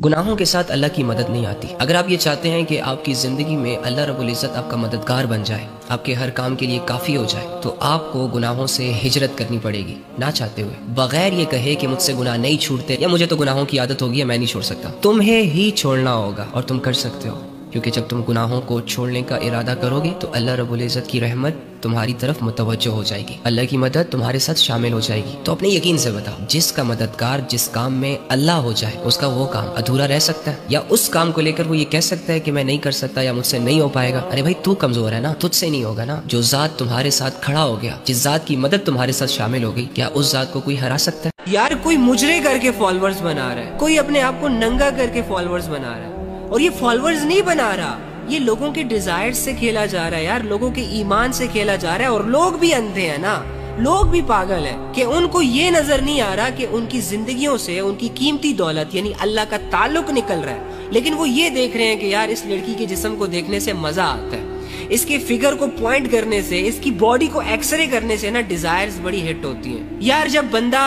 گناہوں کے ساتھ اللہ کی مدد نہیں آتی۔ اگر آپ یہ چاہتے ہیں کہ آپ کی زندگی میں اللہ رب العزت آپ کا مددگار بن جائے، آپ کے ہر کام کے لیے کافی ہو جائے، تو آپ کو گناہوں سے ہجرت کرنی پڑے گی، نہ چاہتے ہوئے، بغیر یہ کہے کہ مجھ سے گناہ نہیں چھوٹتے یا مجھے تو گناہوں کی عادت ہوگی یا میں نہیں چھوڑ سکتا۔ تمہیں ہی چھوڑنا ہوگا اور تم کر سکتے ہو، کیونکہ جب تم گناہوں کو چھوڑنے کا ارادہ کرو گے تو اللہ رب العزت کی رحمت تمہاری طرف متوجہ ہو جائے گی، اللہ کی مدد تمہارے ساتھ شامل ہو جائے گی۔ تو اپنے یقین سے بتاؤ، جس کا مددگار جس کام میں اللہ ہو جائے، اس کا وہ کام ادھورا رہ سکتا ہے؟ یا اس کام کو لے کر وہ یہ کہہ سکتا ہے کہ میں نہیں کر سکتا یا مجھ سے نہیں ہو پائے گا؟ ارے بھائی، تو کمزور ہے نا، تجھ سے نہیں ہوگا نا۔ جو ذات تمہارے ساتھ کھڑا ہو گیا، جس ذات کی مدد تمہارے ساتھ شامل ہو گئی، کیا اس ذات کو کوئی ہرا سکتا ہے؟ یار کوئی مجرے کر کے فالورز بنا رہا ہے، کوئی اپنے آپ کو ننگا کر کے فالورز بنا رہا ہے، اور یہ فالورز نہیں بنا رہا، یہ لوگوں کے ڈیزائر سے کھیلا جا رہا ہے یار، لوگوں کے ایمان سے کھیلا جا رہا ہے۔ اور لوگ بھی اندھے ہیں نا، لوگ بھی پاگل ہیں کہ ان کو یہ نظر نہیں آ رہا کہ ان کی زندگیوں سے ان کی قیمتی دولت یعنی اللہ کا تعلق نکل رہا ہے، لیکن وہ یہ دیکھ رہے ہیں کہ یار اس لڑکی کے جسم کو دیکھنے سے مزہ آتا ہے، اس کے فگر کو پوائنٹ کرنے سے، اس کی باڈی کو ایکس رے کرنے سے نا ڈیزائرز بڑی ہٹ ہوتی ہیں یار۔ جب بندہ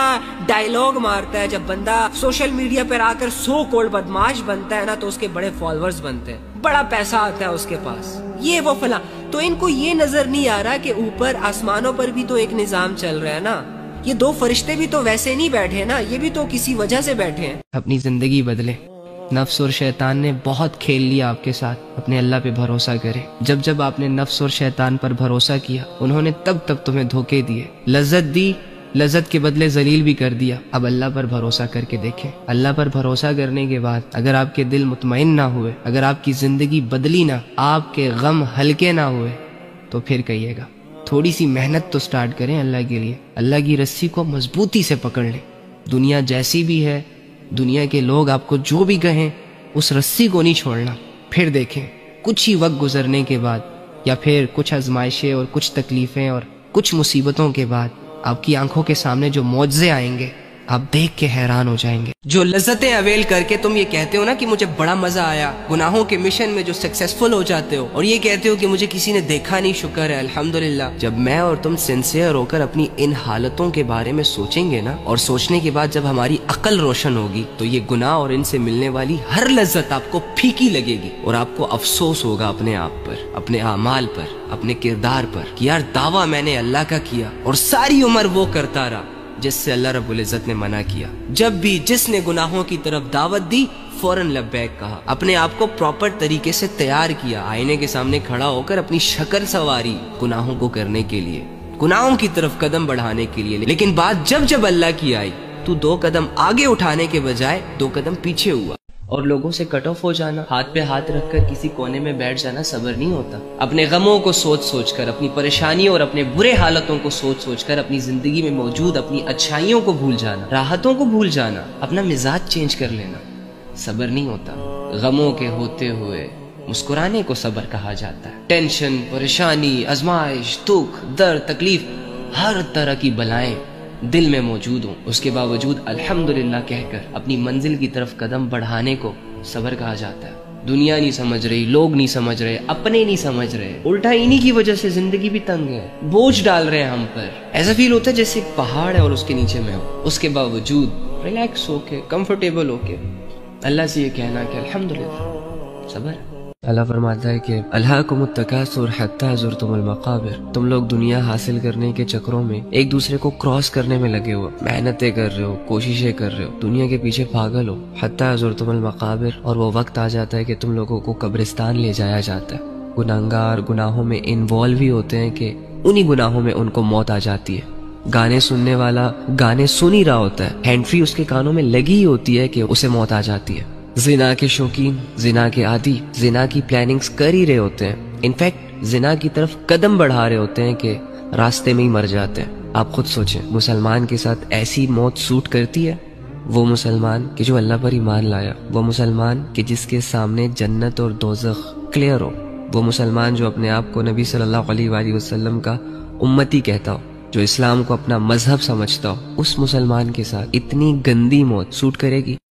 ڈائیلاگ مارتا ہے، جب بندہ سوشل میڈیا پر آ کر سو کولڈ بدماش بنتا ہے نا، تو اس کے بڑے فالورز بنتے ہیں، بڑا پیسہ آتا ہے اس کے پاس، یہ وہ فلاں۔ تو ان کو یہ نظر نہیں آ رہا کہ اوپر آسمانوں پر بھی تو ایک نظام چل رہا ہے نا، یہ دو فرشتے بھی تو ویسے نہیں بیٹھے نا، یہ بھی تو کسی وجہ سے بیٹھے ہیں۔ اپنی زندگی بدلے، نفس اور شیطان نے بہت کھیل لیا آپ کے ساتھ، اپنے اللہ پہ بھروسہ کرے۔ جب آپ نے نفس اور شیطان پر بھروسہ کیا، انہوں نے تب تمہیں دھوکے دیے، لذت دی، لذت کے بدلے ذلیل بھی کر دیا۔ اب اللہ پر بھروسہ کر کے دیکھیں۔ اللہ پر بھروسہ کرنے کے بعد اگر آپ کے دل مطمئن نہ ہوئے، اگر آپ کی زندگی بدلی نہ، آپ کے غم ہلکے نہ ہوئے، تو پھر کہیے گا تھوڑی سی محنت تو سٹارٹ کریں اللہ کے لیے، اللہ کی رسی کو مضبوطی سے پکڑ لیں۔ دنیا جیسی بھی ہے، دنیا کے لوگ آپ کو جو بھی کہیں، اس رسی کو نہیں چھوڑنا۔ پھر دیکھیں کچھ ہی وقت گزرنے کے بعد، یا پھر کچھ آزمائشیں اور کچھ تکلیفیں اور کچھ مصیبتوں کے بعد، آپ کی آنکھوں کے سامنے جو معجزے آئیں گے، آپ دیکھ کے حیران ہو جائیں گے۔ جو لذتیں اویل کر کے تم یہ کہتے ہو نا کہ مجھے بڑا مزہ آیا، گناہوں کے مشن میں جو سکسیسفل ہو جاتے ہو اور یہ کہتے ہو کہ مجھے کسی نے دیکھا نہیں، شکر ہے الحمدللہ، جب میں اور تم سنسیئر ہو کر اپنی ان حالتوں کے بارے میں سوچیں گے نا، اور سوچنے کے بعد جب ہماری عقل روشن ہوگی، تو یہ گناہ اور ان سے ملنے والی ہر لذت آپ کو پھیکی لگے گی، اور آپ کو افسوس ہوگا اپنے آپ پر، اپنے اعمال پر، اپنے کردار پر، کہ یار دعویٰ میں نے اللہ کا کیا اور ساری عمر وہ کرتا رہا جس سے اللہ رب العزت نے منع کیا۔ جب بھی جس نے گناہوں کی طرف دعوت دی، فوراً لبیک کہا، اپنے آپ کو پراپر طریقے سے تیار کیا، آئینے کے سامنے کھڑا ہو کر اپنی شکل سواری گناہوں کو کرنے کے لیے، گناہوں کی طرف قدم بڑھانے کے لیے۔ لیکن بات جب اللہ کی آئی، تو 2 قدم آگے اٹھانے کے بجائے 2 قدم پیچھے ہوا۔ اور لوگوں سے کٹ آف ہو جانا، ہاتھ پہ ہاتھ رکھ کر کسی کونے میں بیٹھ جانا صبر نہیں ہوتا۔ اپنے غموں کو سوچ کر، اپنی پریشانیوں اور اپنے برے حالتوں کو سوچ کر، اپنی زندگی میں موجود اپنی اچھائیوں کو بھول جانا، راحتوں کو بھول جانا، اپنا مزاج چینج کر لینا، صبر نہیں ہوتا۔ غموں کے ہوتے ہوئے مسکرانے کو صبر کہا جاتا ہے۔ ٹینشن، پریشانی، آزمائش، دکھ، درد، تکلیف، ہر طرح کی بلائیں دل میں موجود ہوں، اس کے باوجود الحمدللہ کہہ کر اپنی منزل کی طرف قدم بڑھانے کو صبر کہا جاتا ہے۔ دنیا نہیں سمجھ رہی، لوگ نہیں سمجھ رہے، اپنے نہیں سمجھ رہے، الٹا انہی کی وجہ سے زندگی بھی تنگ ہے، بوجھ ڈال رہے ہیں ہم پر۔ ایسا فیل ہوتا ہے جیسے ایک پہاڑ ہے اور اس کے نیچے میں ہوں، اس کے باوجود ریلیکس ہو کے، کمفرٹیبل ہو کے اللہ سے یہ کہنا کہ الحمدللہ صبر۔ اللہ فرماتا ہے کہ الہاکم التکاثر حتی زرتم المقابر، تم لوگ دنیا حاصل کرنے کے چکروں میں ایک دوسرے کو کراس کرنے میں لگے ہو، محنتیں کر رہے ہو، کوششیں کر رہے ہو، دنیا کے پیچھے پاگل ہو، حتی زرتم المقابر، اور وہ وقت آ جاتا ہے کہ تم لوگوں کو قبرستان لے جایا جاتا ہے۔ گناہگار گناہوں میں انوالو ہی ہوتے ہیں کہ انہی گناہوں میں ان کو موت آ جاتی ہے۔ گانے سننے والا گانے سن ہی رہا ہوتا ہے، ہینڈ فری اس کے کانوں میں لگی ہی ہوتی ہے کہ اسے موت آ جاتی ہے۔ زنا کے شوقین، زنا کے عادی، زنا کی پلاننگز کر ہی رہے ہوتے ہیں، انفیکٹ زنا کی طرف قدم بڑھا رہے ہوتے ہیں کہ راستے میں ہی مر جاتے ہیں۔ آپ خود سوچیں، مسلمان کے ساتھ ایسی موت سوٹ کرتی ہے؟ وہ مسلمان کہ جو اللہ پر ایمان لایا، وہ مسلمان کہ جس کے سامنے جنت اور دوزخ کلیئر ہو، وہ مسلمان جو اپنے آپ کو نبی صلی اللہ علیہ وآلہ وسلم کا امتی کہتا ہو، جو اسلام کو اپنا مذہب سمجھتا ہو، اس مسلمان کے ساتھ اتنی گندی موت سوٹ کرے گی؟